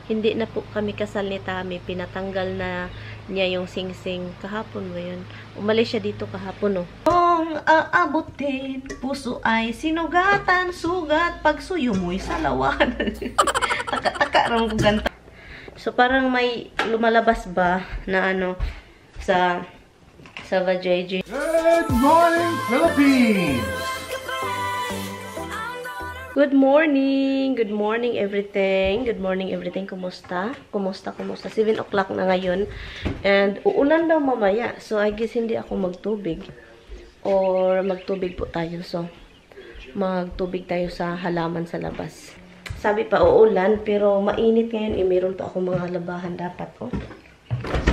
Hindi na po kami kasal ni Tami. Pinatanggal na niya yung singsing. Kahapon ba yun? Umalis siya dito kahapon, oh. Kung aabutin, puso ay sinugatan, sugat, pagsuyo mo'y salawan. Taka-taka rin ko ganta. So, parang may lumalabas ba na ano, sa vajayjay. Good morning, Philippines! Good morning! Good morning, everything. Good morning, everything. Kumusta? Kumusta? 7 o'clock na ngayon. And uulan daw mamaya. So, I guess hindi ako magtubig. Or magtubig po tayo. So, magtubig tayo sa halaman sa labas. Sabi pa, uulan. Pero mainit ngayon. Eh, meron pa ako mga labahan dapat. Oh.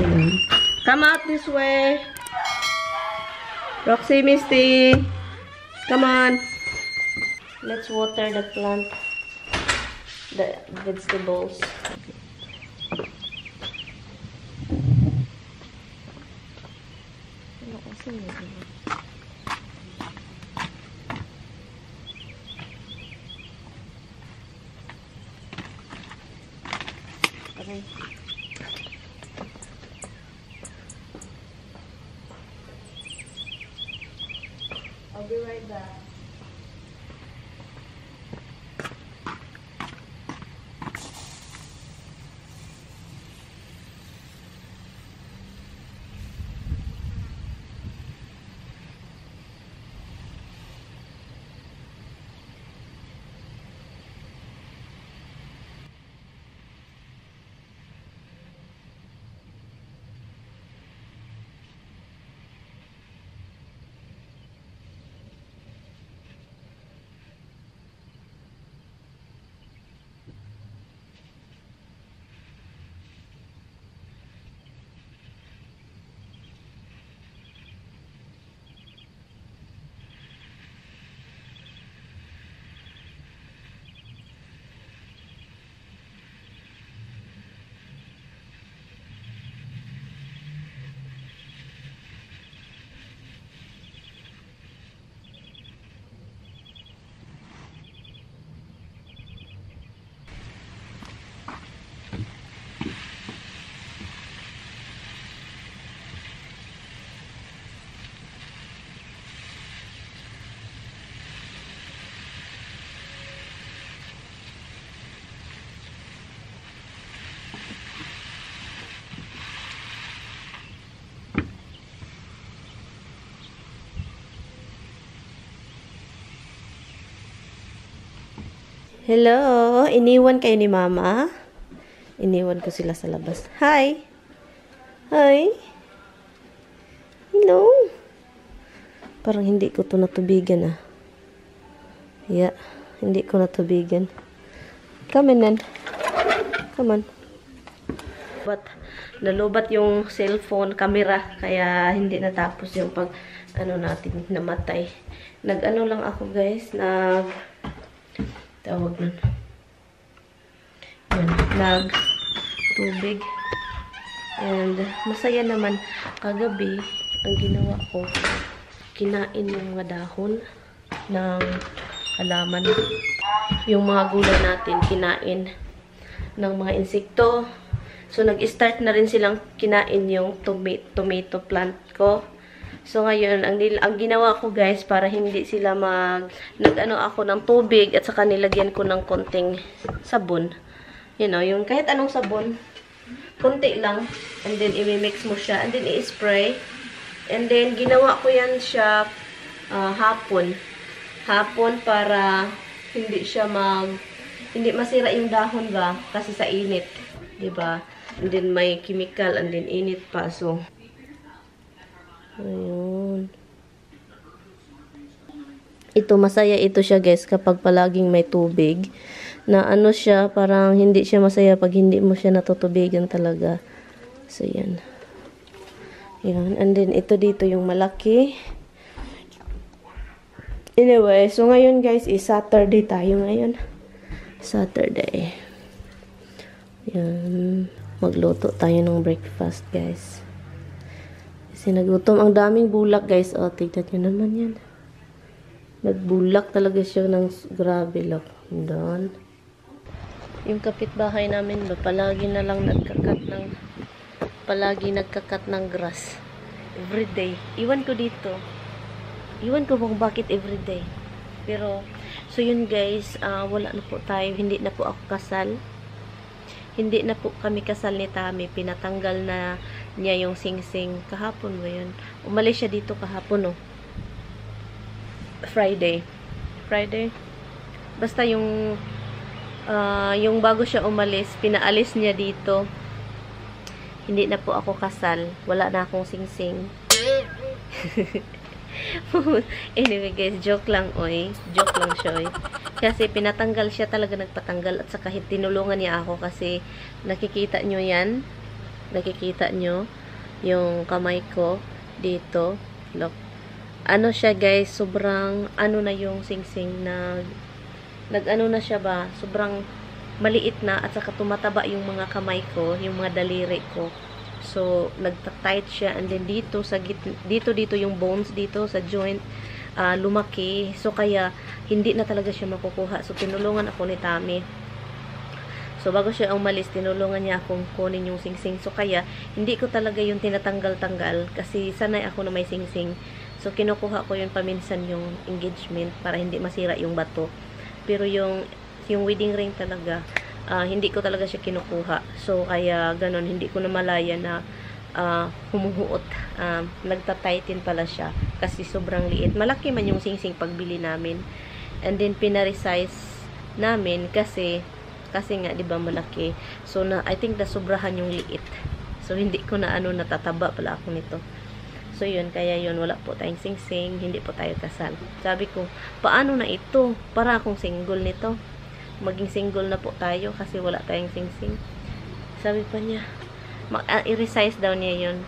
So, come out this way. Roxy, Misty. Come on. Let's water the plant, the vegetables. Ano kasi yun? Okay. I'll be right back. Hello! Iniwan kayo ni Mama? Iniwan ko sila sa labas. Hi! Hi! Hello! Parang hindi ko to natubigan, ah. Yeah, hindi ko natubigan. Come in, then. Come on. But, nalubat yung cellphone, camera, kaya hindi natapos yung pag, ano natin, namatay. Nag-ano lang ako, guys, tawag nun. Yan, nag-tubig. And, masaya naman. Kagabi, ang ginawa ko, kinain yung mga dahon ng halaman. Yung mga gulay natin, kinain ng mga insekto. So, nag-start na rin silang kinain yung tomato plant ko. So, ngayon, ang ginawa ko, guys, para hindi sila nag-ano ako ng tubig at saka nilagyan ko ng konting sabon. You know, yung kahit anong sabon, konti lang. And then, i-mix mo siya. And then, i-spray. And then, ginawa ko yan siya hapon. Hapon para hindi siya hindi masira yung dahon ba? Kasi sa init. Diba? And then, may chemical. And then, init pa. So, ayun. Ito, masaya ito siya, guys, kapag palaging may tubig. Na ano siya, parang hindi siya masaya pag hindi mo siya natutubigan talaga. So, yan. Yan. And then, ito dito yung malaki. Anyway, so ngayon, guys, is Saturday tayo ngayon. Saturday. Yan. Magluto tayo ng breakfast, guys. Kasi nagutom. Ang daming bulak, guys. O, tignan nyo naman yan. Nagbulak talaga siya ng grabe lang. Doon. Yung kapitbahay namin ba, palagi nagkakat ng grass. Everyday. Iwan ko dito. Iwan ko kung bakit everyday. Pero, so yun guys, wala na po tayo. Hindi na po ako kasal. Hindi na po kami kasal ni Tami. Pinatanggal na niya yung sing-sing. Kahapon ba yun? Umalis siya dito kahapon, no? Friday. Basta yung bago siya umalis, pinaalis niya dito. Hindi na po ako kasal. Wala na akong sing-sing. Anyway guys, joke lang oy. Joke lang siya oy. Kasi pinatanggal siya talaga, nagpatanggal. At saka tinulungan niya ako kasi nakikita nyo yan. Nakikita nyo yung kamay ko dito. Look. Ano siya guys, sobrang ano na yung sing-sing na nag-ano na siya ba, sobrang maliit na at saka tumataba yung mga kamay ko, yung mga daliri ko. So, nagta-tight siya and then dito sa dito yung bones dito sa joint lumaki. So, kaya hindi na talaga siya makukuha. So, tinulungan ako ni Tami. So, bago siya umalis, tinulungan niya akong kunin yung sing-sing. So, kaya hindi ko talaga yung tinatanggal-tanggal kasi sanay ako na may sing-sing. So, kinukuha ko yun paminsan yung engagement para hindi masira yung bato. Pero yung wedding ring talaga, hindi ko talaga siya kinukuha. So, kaya ganun, hindi ko na malaya na humuhuot. Nagtatighten pala siya kasi sobrang liit. Malaki man yung sing-sing pagbili namin. And then, pinaresize namin kasi nga, di ba, malaki. So, I think nasobrahan yung liit. So, hindi ko na natataba pala ako nito. So, yun. Kaya yun, wala po tayong sing-sing. Hindi po tayo kasal. Sabi ko, paano na ito? Para akong single nito. Maging single na po tayo kasi wala tayong sing-sing. Sabi pa niya, i-resize daw niya yun.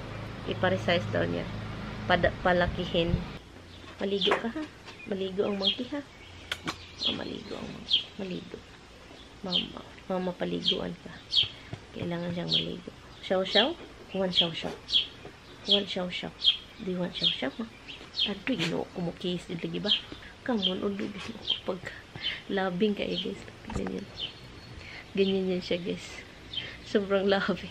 Ipa-resize daw niya. Palakihin. Maligo ka ha? Maligo ang monkey ha? Maligo ang monkey. Maligo. Mama, paliguan ka. Kailangan siyang maligo. Shaw-shaw? One shaw-shaw. One shaw-shaw. Do you want shaw-shaw, ha? Aduh, kumukis din lagi ba? Come on, ulo din ako pag labing kayo, guys. Ganyan. Ganyan yan siya, guys. Sobrang loving.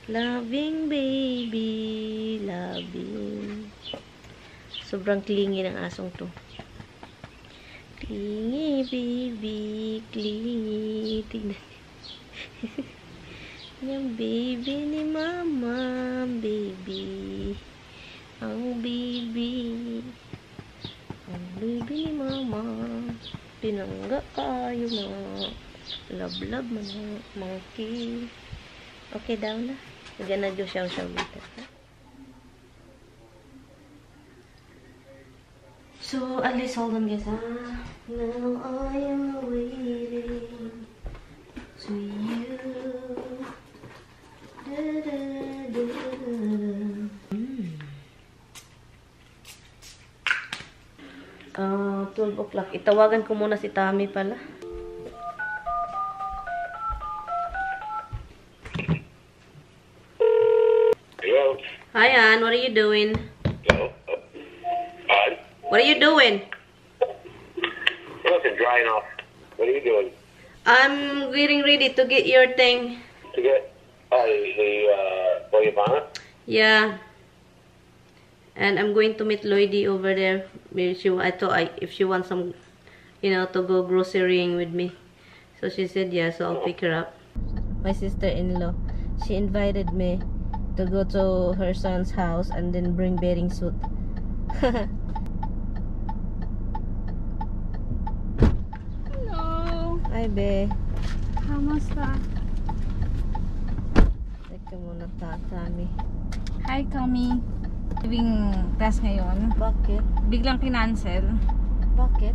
Loving, baby. Loving. Sobrang clingy ng asong to. Clingy, baby. Clingy. Tignan. Yung baby ni mama, baby. Ang baby. Ang baby ni mama. Pinangga kayo na. Love mo na. Monkey. Okay daw na. Diyan na siya dito. So, at least hold on guys ha. Now I am waiting to you. 12 o'clock. Itawagan ko muna si Tami pala. Hello. Hi, Ann. What are you doing? Hello. Hi. What are you doing? Listen, drying off. What are you doing? I'm getting ready to get your thing. To get Boyavana? Yeah. And I'm going to meet Lloydie over there. I thought if she wants some, to go grocerying with me. So she said yeah, so I'll pick her up. My sister-in-law, she invited me to go to her son's house and then bring bathing suit. Hello! Hi, be. Kamusta? Teka muna, Tami. Hi, Kami. Living test ngayon. Bakit? Biglang kinancel. Bakit?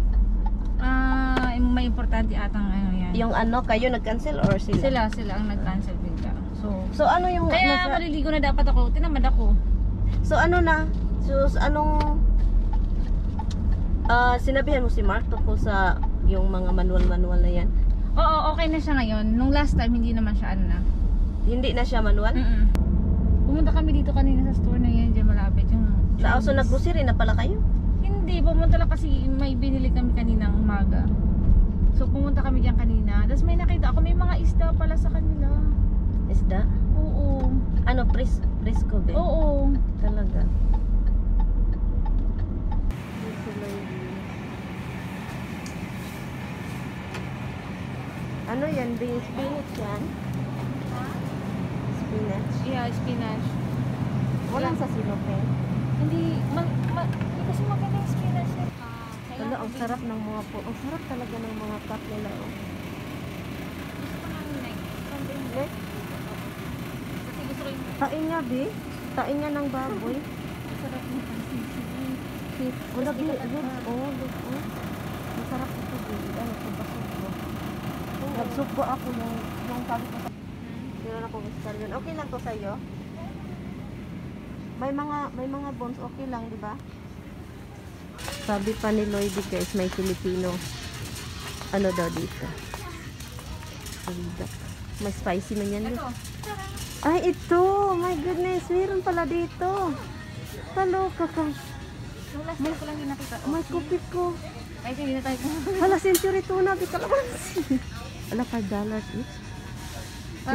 May importante atang yan. Yung kayo nag-cancel or sila? Sila ang nag-cancel bigla. So ano yung... Kaya maliligo na dapat ako. Tinamad ako. So ano na? So anong... sinabihan mo si Mark tungkol sa yung mga manual na yan? Oo, okay na siya ngayon. Nung last time, hindi naman siya na. Hindi na siya manual? Pumunta kami dito kanina sa store na yan. Diyan malapit yung... So nag-grocery na pala kayo? Hindi, pumunta lang kasi may binili kami kaninang umaga. So pumunta kami diyan kanina. Tapos may nakita ako, may mga isda pala sa kanila. Isda? Oo. Ano, presko be? Oo. Talaga. Ano yan? Spinach yan? Spinach? Yeah, spinach. Walang sa silope. Hindi kasi maganda yung spinach eh. Wala, ang sarap ng mga po. Ang sarap talaga ng mga cup nila. Oh. Gusto ko namin like, something Eh, kasi gusto ko yung tain nga, be. Tain nga ng baboy. sarap ng pansin. Wala, be. Good. Oh, good. Oh. Masarap ito, be. Ano, ito ba sugbo? Nagsugbo ako nung sabi ko sa... Meron ako vegetarian. Okay lang to sa'yo? May mga bones, okay lang, di ba? Sabi pa ni Lloyd, guys, may Filipino. Ano daw dito? May spicy man yan. Ito. Ay, ito! My goodness, meron pala dito. Taloka ka. Yung last time ko lang yung nakita. May kupit ko. Ay, hindi na tayo. Hala, century tuna, di kalamansi. Hala, $5 each. 2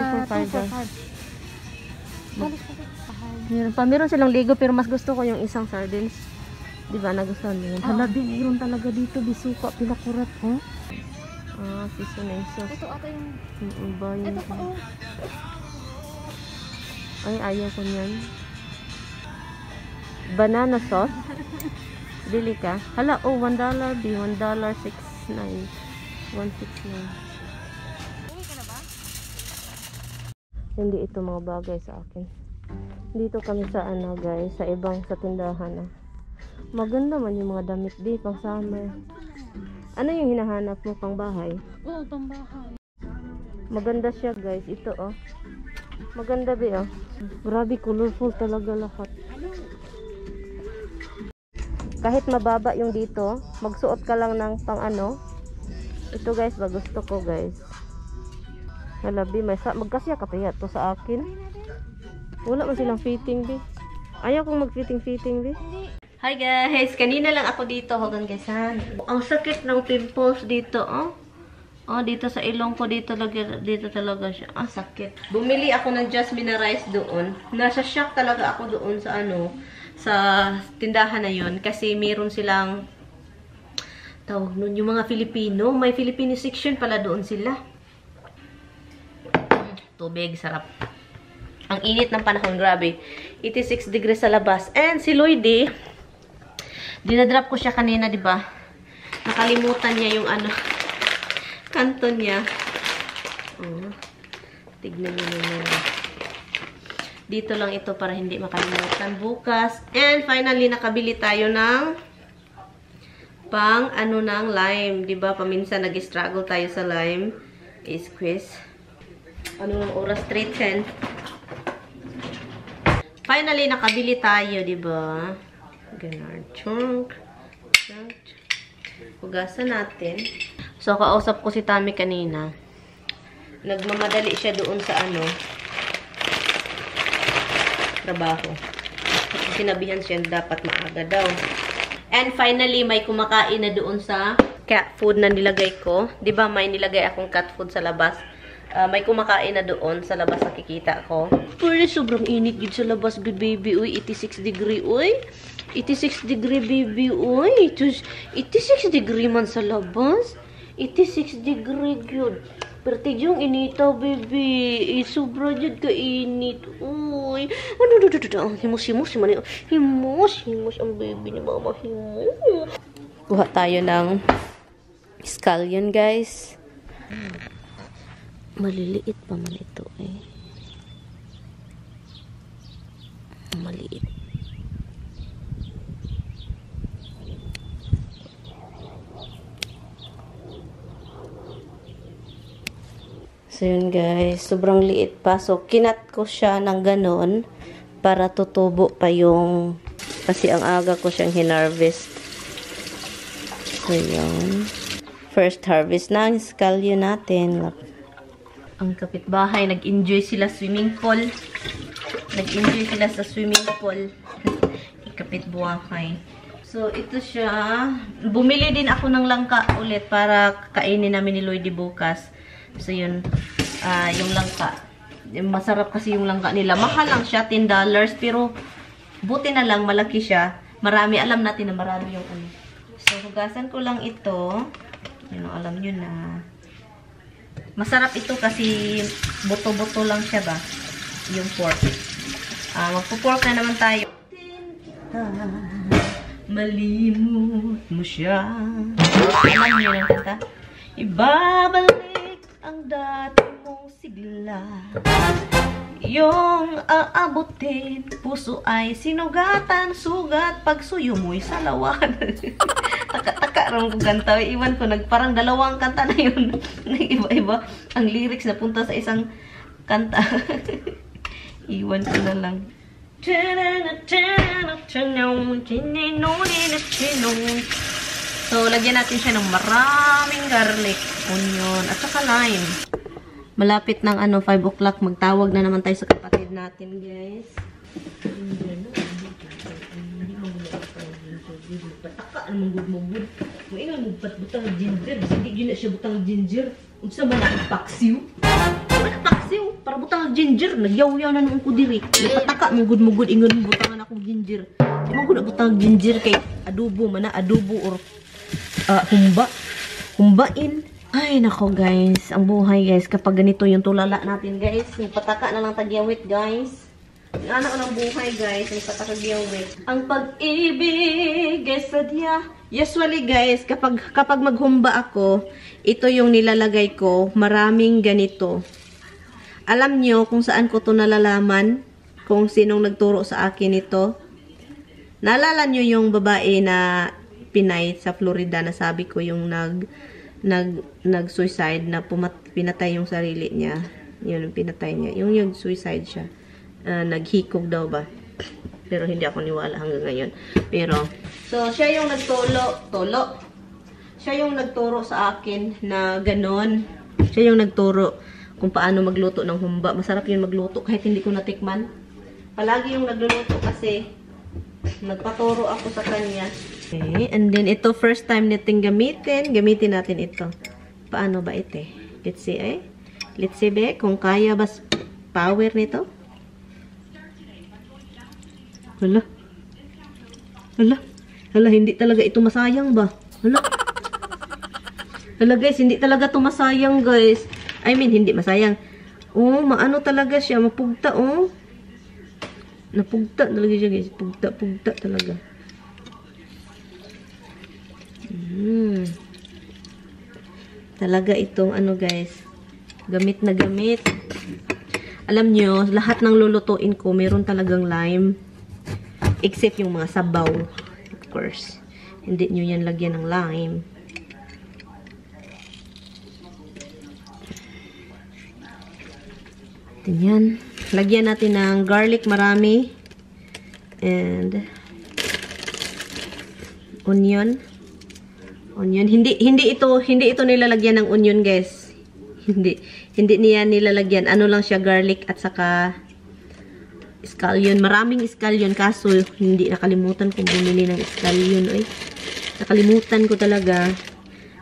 Meron pa. Meron silang Lego pero mas gusto ko yung isang sardines. Di ba? Nagustuhan mo yun. Hala, din. Meron talaga dito. Bisuka, pinakurat. Oh. Ah, seasoning sauce. Ito ata yung... Ba yun? Ito pa oh. Ay, ayaw ko niyan. Banana sauce. Bili ka. Hala, oh, $1 be. $1.69. 169. Uwi ka na ba? Hindi ito mga bagay sa akin. Dito kami sa ano guys, sa ibang sa tindahan ah. Maganda man yung mga damit di pang summer. Ano yung hinahanap mo pang bahay? Oo, pambahay. Maganda siya guys, ito oh. Maganda be oh. Grabe colorful talaga lahat. Kahit mababa yung dito, magsuot ka lang ng pang ano. Ito guys, ba gusto ko guys. Halabi, magkasya kapaya to sa akin. Wala man silang fitting, be. Ayaw kong mag-fitting, be. Hi guys! Kanina lang ako dito. Hold on guys, ha? Ang sakit ng pimples dito, oh. Oh, dito sa ilong ko, dito talaga siya. Ah, sakit. Bumili ako ng jasmine rice doon. Nasa shock talaga ako doon sa ano, sa tindahan na yun. Kasi meron silang, tawag nun, yung mga Filipino. May Filipino section pala doon sila. Tubig, sarap. Ang init ng panahon, grabe. 86 degrees sa labas. And si Lloydie, dinadrop ko siya kanina, di ba? Nakalimutan niya yung ano, kanto niya. Oh, tignan niyo naman. Dito lang ito para hindi makalimutan bukas. And finally, nakabili tayo ng pang ano ng lime. Di ba? Paminsan nag-struggle tayo sa lime. I-squeeze. Ano ng oras? 3:10. Finally, nakabili tayo, di ba? Ganun. Chunk. Hugasan natin. So, kausap ko si Tami kanina. Nagmamadali siya doon sa ano, trabaho. Sinabihan siya dapat maaga daw. And finally, may kumakain na doon sa cat food na nilagay ko. Di ba may nilagay akong cat food sa labas? May kumakain na doon sa labas, nakikita ko. Pero sobrang init yun sa labas, baby. Uy, 86 degree, uy. 86 degree, baby, uy. 86 degree man sa labas. 86 degree, yun. Pero yung inita, baby. Sobra yun ka-init. Uy. Himus ang baby ni mama. Himus. Kuha tayo ng scallion, guys. Maliliit pa man ito eh. Maliit. So yun guys, sobrang liit pa. So kinat ko siya ng ganon para tutubo pa yung, kasi ang aga ko siyang hinarvest. So yun. First harvest na ang scallion natin. Ang kapitbahay, nag-enjoy sila swimming pool. Nag-enjoy sila sa swimming pool. Kapitbahay. So, ito siya. Bumili din ako ng langka ulit para kainin namin ni Lloydie bukas. So, yun. Yung langka. Masarap kasi yung langka nila. Mahal lang siya, $10. Pero, buti na lang, malaki siya. Marami. Alam natin na marami yung ano. So, hugasan ko lang ito. Yun, alam nyo na. Masarap ito kasi buto-buto lang siya ba? Yung pork. Magpo-pork na naman tayo. Malimut mo siya. Alam niyo yung kanta? Ibabalik ang dati mong sigla. Yung aabutin, puso ay sinugatan, sugat, pagsuyo mo'y salawan. Taka-taka rin kong kanta. Iwan ko, parang dalawang kanta na yun. Nag-iba-iba ang lyrics na punta sa isang kanta. Iwan ko na lang. So, lagyan natin siya ng maraming garlic, onion, at saka lime. Malapit ng 5 o'clock, magtawag na naman tayo sa kapatid natin, guys. Pataka naman gud-mugud. Maingon mo butang ginger, hindi gyud na siya butang ginger. Unsa man ang paksiw? Paksiw para butang ginger, nagyaw-yaw na nung ko diri. Pataka mo gud-mugud ingon mo butangan akong ginger. Di man gud butang ginger kay adobo man na adobo or humbain. Ay nako guys, ang buhay guys kapag ganito yung tulala natin guys. Pataka na lang tagyawit guys. Yung anak ng buhay guys, may patakagyawit. Ang pag-ibig guys, sadya. Usually guys, kapag maghumba ako, ito yung nilalagay ko. Maraming ganito. Alam nyo kung saan ko to nalalaman? Kung sinong nagturo sa akin ito? Naalala nyo yung babae na Pinay sa Florida na sabi ko yung nag-suicide na pinatay yung sarili niya. Yun, pinatay niya. Yung suicide siya. Naghikog daw ba? Pero hindi ako niwala hanggang ngayon. Pero, so, siya yung siya yung nagturo sa akin na ganon. Siya yung nagturo kung paano magluto ng humba. Masarap yun magluto kahit hindi ko natikman. Palagi yung nagluluto kasi nagpaturo ako sa kanya. Okay, and then ito first time natin gamitin. Gamitin natin ito. Paano ba ito? Let's see Let's see be kung kaya ba power nito. Hala, hindi talaga ito masayang ba? Hala guys, hindi talaga ito masayang guys. I mean, hindi masayang. Oh, maano talaga siya, mapugta oh. Napugta talaga siya guys, pugta talaga. Talaga itong guys, gamit na gamit. Alam nyo, lahat ng lulutuin ko, meron talagang lime. Except yung mga sabaw. Of course. Hindi nyo yan lagyan ng lime. Yan. Lagyan natin ng garlic marami. And onion. Hindi ito nilalagyan ng onion, guys. Hindi niya nilalagyan. Ano lang siya, garlic at saka scallion. Maraming scallion kaso hindi nakalimutan kong bumili ng scallion. Ay, nakalimutan ko talaga.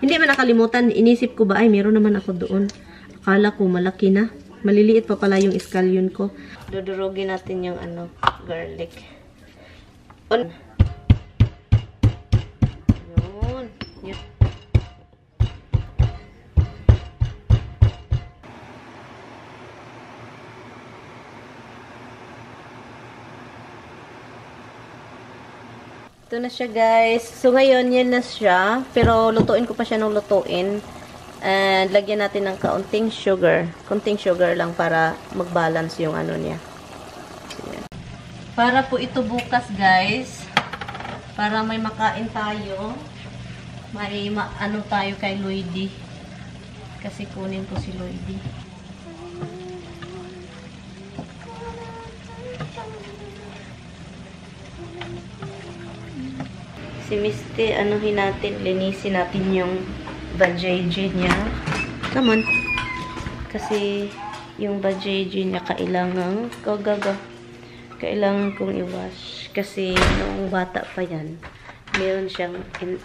Hindi man nakalimutan, inisip ko ba ay meron naman ako doon. Akala ko malaki na. Maliliit pa pala yung scallion ko. Dudurugin natin yung garlic. Yun. Ito na siya guys. So ngayon yan na siya. Pero lutuin ko pa siya ng lutuin. And lagyan natin ng kaunting sugar. Kaunting sugar lang para mag-balance yung niya. So, yan. Para po ito bukas guys. Para may makain tayo. May tayo kay Lloydie. Kasi kunin ko si Lloydie. Si Misty, linisin natin yung vajayjay niya. Naman. Kasi yung vajayjay niya kailangan kailangan kong i-wash. Kasi noong bata pa yan, meron siyang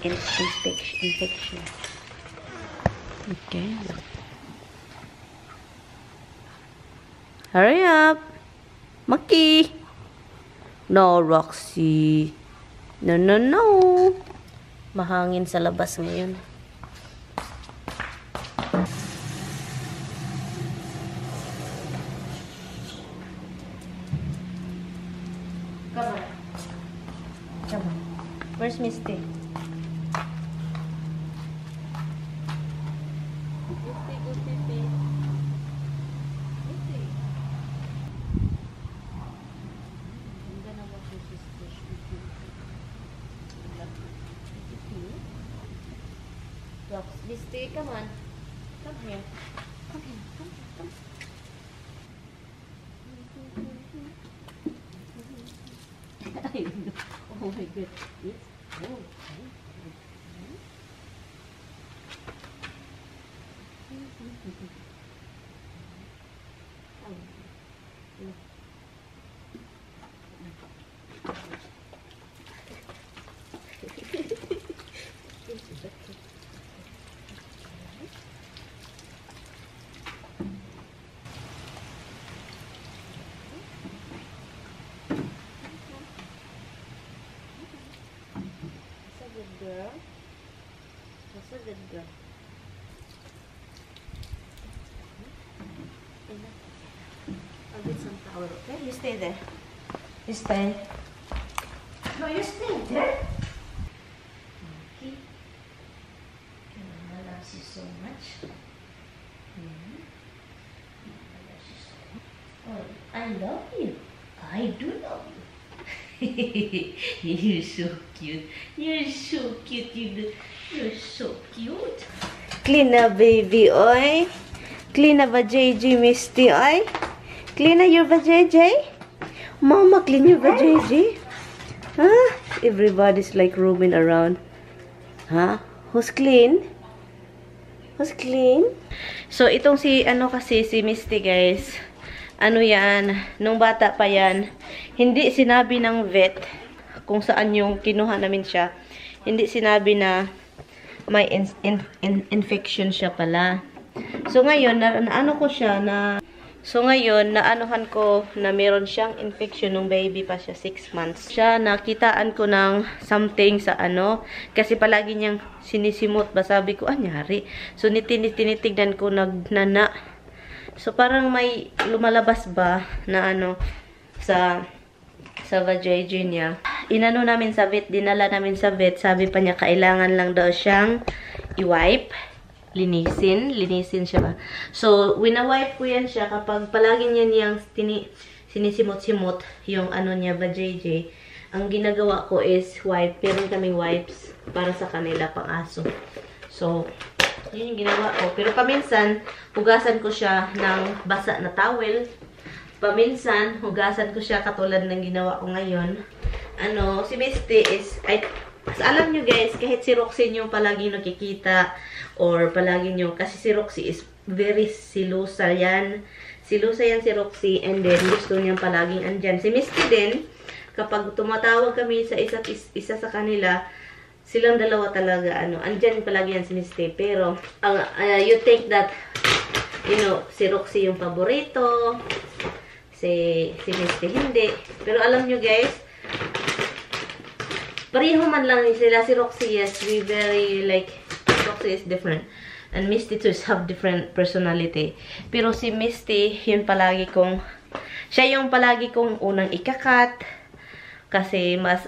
infection. Okay. Hurry up! Maki! No, Roxy. No, no, no. Mahangin sa labas ngayon. Come on. Come on. Where's Misty? Misty, go pipi. Misty. I'm gonna wash your sister's pipi. Rox, Misty, come on. Come here. Come here. Come. Oh my God. Yes. Oh. Girl. That's a good girl. I'll get some towel, okay? You stay there. You stay. No, you stay there. Okay. Mama loves you so much. Mama loves you so much. Oh, I love you. I do love you. You're so cute. You're so cute. You're so cute. Clean na, baby, oy. Clean na ba, JJ, Misty, oy? Clean na your ba, JJ? Mama, clean your ba, JJ? Huh? Everybody's like roaming around. Huh? Who's clean? Who's clean? So, itong si Misty, guys. Ano yan, nung bata pa yan, hindi sinabi ng vet kung saan yung kinuha namin siya. Hindi sinabi na may infection siya pala. So ngayon, naano ko siya na... So ngayon, naanuhan ko na meron siyang infection nung baby pa siya, 6 months. Siya, nakitaan ko ng something sa kasi palagi niyang sinisimot ba, sabi ko, anyari? So tinitignan ko, nagnana. So, parang may lumalabas ba na sa vajayjay niya. Inano namin sa vet, dinala namin sa vet. Sabi pa niya, kailangan lang daw siyang i-wipe. Linisin siya ba. So, wina-wipe ko yan siya kapag palagi niya niyang sinisimot-simot yung niya, vajayjay. Ang ginagawa ko is wipe. Pero kaming wipes para sa kanila pang aso. So, yun yung ginawa ko. Pero paminsan, hugasan ko siya ng basa na towel. Paminsan, hugasan ko siya katulad ng ginawa ko ngayon. Si Misty is, alam nyo guys, kahit si Roxy nyo palagi nakikita, or palagi nyo, kasi si Roxy is very silusa yan. Silusa yan si Roxy, and then gusto niyang palaging andyan. Si Misty din, kapag tumatawag kami sa isa sa kanila, silang dalawa talaga, andyan palagi yan si Misty. Pero, you think that, si Roxy yung paborito, si Misty hindi. Pero alam nyo guys, pareho man lang sila. Si Roxy, yes, we very, Roxy is different. And Misty too have different personality. Pero si Misty, siya yung palagi kong unang ikakat. Kasi mas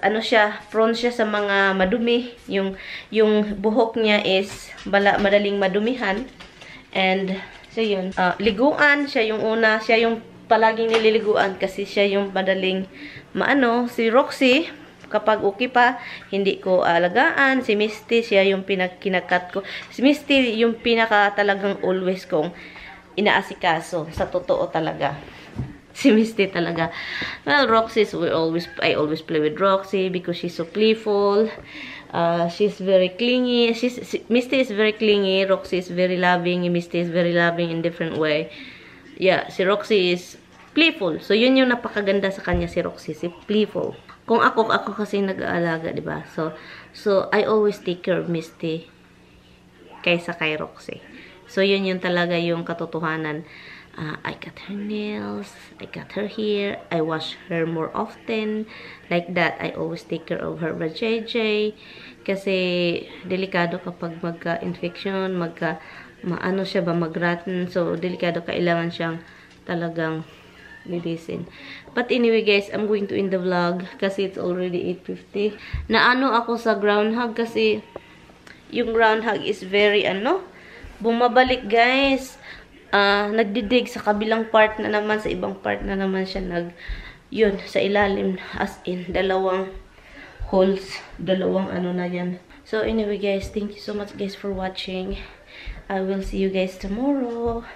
prone siya sa mga madumi. Yung buhok niya is madaling madumihan. And so yun, liguan siya yung una, siya yung palaging nililiguan kasi siya yung madaling si Roxy kapag okay pa, hindi ko alagaan. Si Misty, siya yung kinakat ko. Si Misty yung pinaka talagang always kong inaasikaso sa totoo talaga. Si Misty talaga. Well, Roxy, I always play with Roxy because she's so playful. She's very clingy. Misty is very clingy. Roxy is very loving. Misty is very loving in different way. Yeah, si Roxy is playful. So, yun yung napakaganda sa kanya si Roxy. Si playful. Kung ako kasi nag-aalaga, di ba? So I always take care of Misty kaysa kay Roxy. So yun talaga yung katotohanan. I cut her nails, I cut her hair, I wash her more often. Like that, I always take care of her with JJ. Kasi delikado kapag magka-infection, maano siya ba, mag-rotten. So delikado, kailangan siyang talagang lilisin. But anyway guys, I'm going to end the vlog kasi it's already 8:50. Naano ako sa groundhog kasi yung groundhog is very bumabalik guys. Nagdidig sa kabilang part na naman, sa ibang part na naman siya yun, sa ilalim, as in, dalawang holes, dalawang na yan. So anyway guys, thank you so much guys for watching. I will see you guys tomorrow.